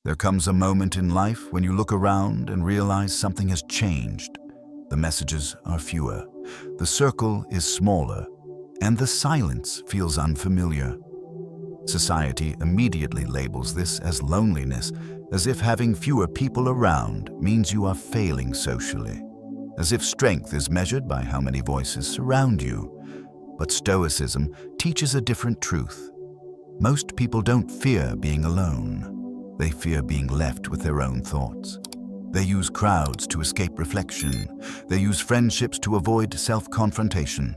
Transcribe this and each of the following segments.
There comes a moment in life when you look around and realize something has changed. The messages are fewer, the circle is smaller, and the silence feels unfamiliar. Society immediately labels this as loneliness, as if having fewer people around means you are failing socially, as if strength is measured by how many voices surround you. But Stoicism teaches a different truth. Most people don't fear being alone. They fear being left with their own thoughts. They use crowds to escape reflection. They use friendships to avoid self-confrontation.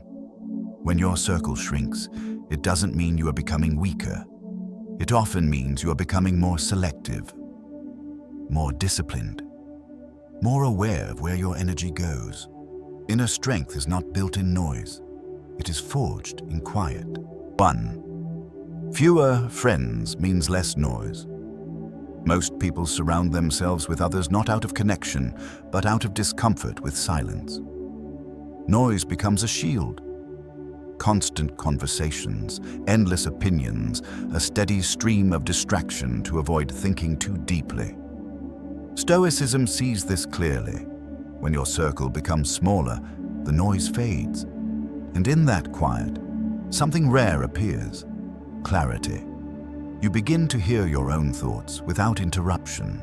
When your circle shrinks, it doesn't mean you are becoming weaker. It often means you are becoming more selective, more disciplined, more aware of where your energy goes. Inner strength is not built in noise. It is forged in quiet. 1. Fewer friends means less noise. Most people surround themselves with others not out of connection, but out of discomfort with silence. Noise becomes a shield. Constant conversations, endless opinions, a steady stream of distraction to avoid thinking too deeply. Stoicism sees this clearly. When your circle becomes smaller, the noise fades. And in that quiet, something rare appears: clarity. You begin to hear your own thoughts without interruption.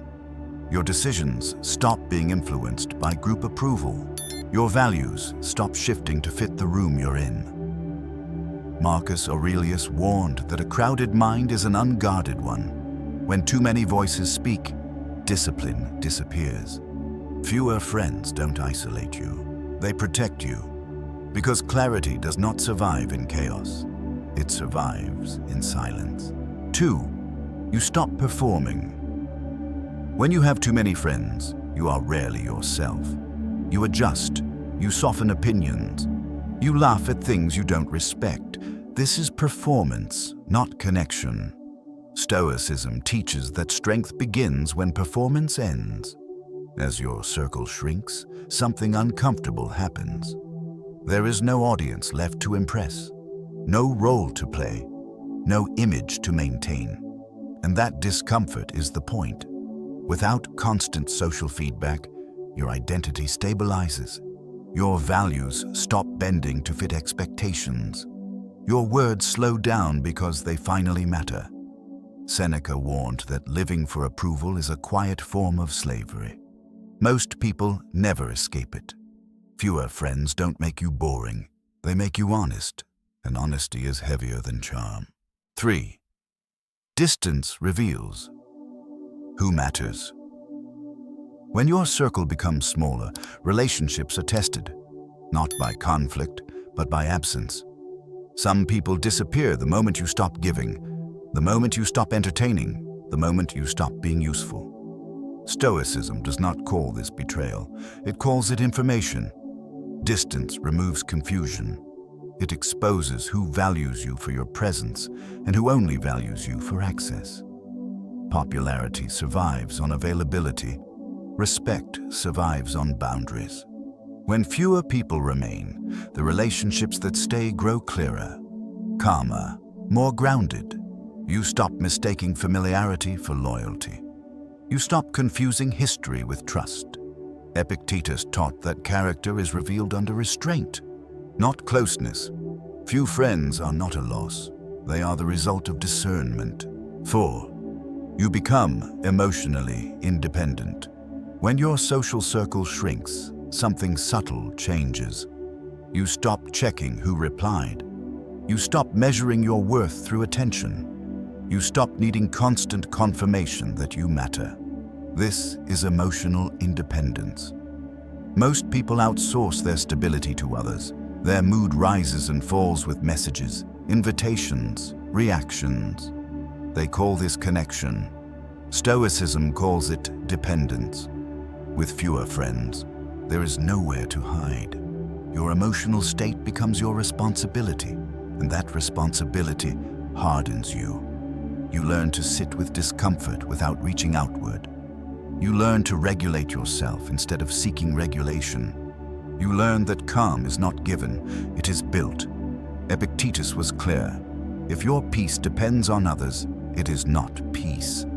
Your decisions stop being influenced by group approval. Your values stop shifting to fit the room you're in. Marcus Aurelius warned that a crowded mind is an unguarded one. When too many voices speak, discipline disappears. Fewer friends don't isolate you. They protect you. Because clarity does not survive in chaos. It survives in silence. 2. You stop performing. When you have too many friends, you are rarely yourself. You adjust. You soften opinions. You laugh at things you don't respect. This is performance, not connection. Stoicism teaches that strength begins when performance ends. As your circle shrinks, something uncomfortable happens. There is no audience left to impress, no role to play, no image to maintain. And that discomfort is the point. Without constant social feedback, your identity stabilizes. Your values stop bending to fit expectations. Your words slow down because they finally matter. Seneca warned that living for approval is a quiet form of slavery. Most people never escape it. Fewer friends don't make you boring. They make you honest, and honesty is heavier than charm. 3. Distance reveals who matters. When your circle becomes smaller, relationships are tested, not by conflict, but by absence. Some people disappear the moment you stop giving, the moment you stop entertaining, the moment you stop being useful. Stoicism does not call this betrayal. It calls it information. Distance removes confusion. It exposes who values you for your presence and who only values you for access. Popularity survives on availability. Respect survives on boundaries. When fewer people remain, the relationships that stay grow clearer, calmer, more grounded. You stop mistaking familiarity for loyalty. You stop confusing history with trust. Epictetus taught that character is revealed under restraint, not closeness. Few friends are not a loss. They are the result of discernment. 4. You become emotionally independent. When your social circle shrinks, something subtle changes. You stop checking who replied. You stop measuring your worth through attention. You stop needing constant confirmation that you matter. This is emotional independence. Most people outsource their stability to others. Their mood rises and falls with messages, invitations, reactions. They call this connection. Stoicism calls it dependence. With fewer friends, there is nowhere to hide. Your emotional state becomes your responsibility, and that responsibility hardens you. You learn to sit with discomfort without reaching outward. You learn to regulate yourself instead of seeking regulation. You learn that calm is not given, it is built. Epictetus was clear. If your peace depends on others, it is not peace.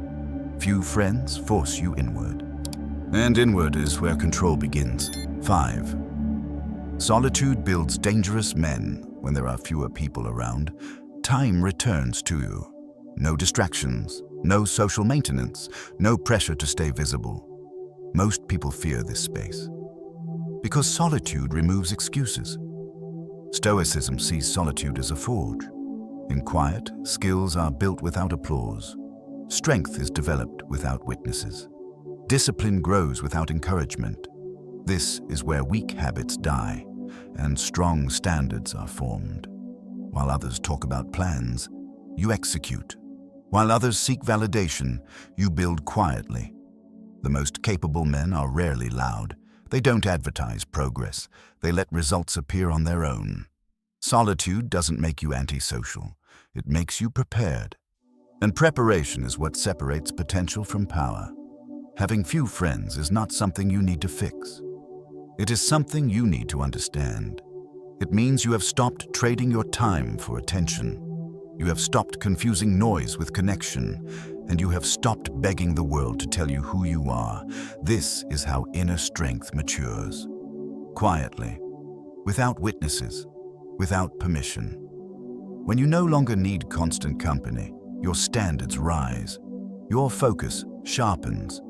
Few friends force you inward. And inward is where control begins. 5. Solitude builds dangerous men. When there are fewer people around, time returns to you. No distractions, no social maintenance, no pressure to stay visible. Most people fear this space because solitude removes excuses. Stoicism sees solitude as a forge. In quiet, skills are built without applause. Strength is developed without witnesses. Discipline grows without encouragement. This is where weak habits die and strong standards are formed. While others talk about plans, you execute. While others seek validation, you build quietly. The most capable men are rarely loud. They don't advertise progress. They let results appear on their own. Solitude doesn't make you antisocial. It makes you prepared. And preparation is what separates potential from power. Having few friends is not something you need to fix. It is something you need to understand. It means you have stopped trading your time for attention. You have stopped confusing noise with connection, and you have stopped begging the world to tell you who you are. This is how inner strength matures. Quietly, without witnesses, without permission. When you no longer need constant company, your standards rise. Your focus sharpens.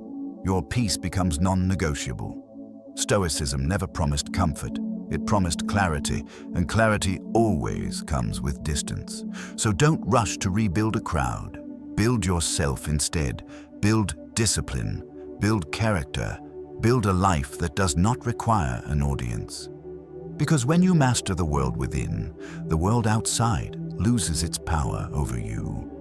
Your peace becomes non-negotiable. Stoicism never promised comfort. It promised clarity, and clarity always comes with distance. So don't rush to rebuild a crowd. Build yourself instead. Build discipline. Build character. Build a life that does not require an audience. Because when you master the world within, the world outside loses its power over you.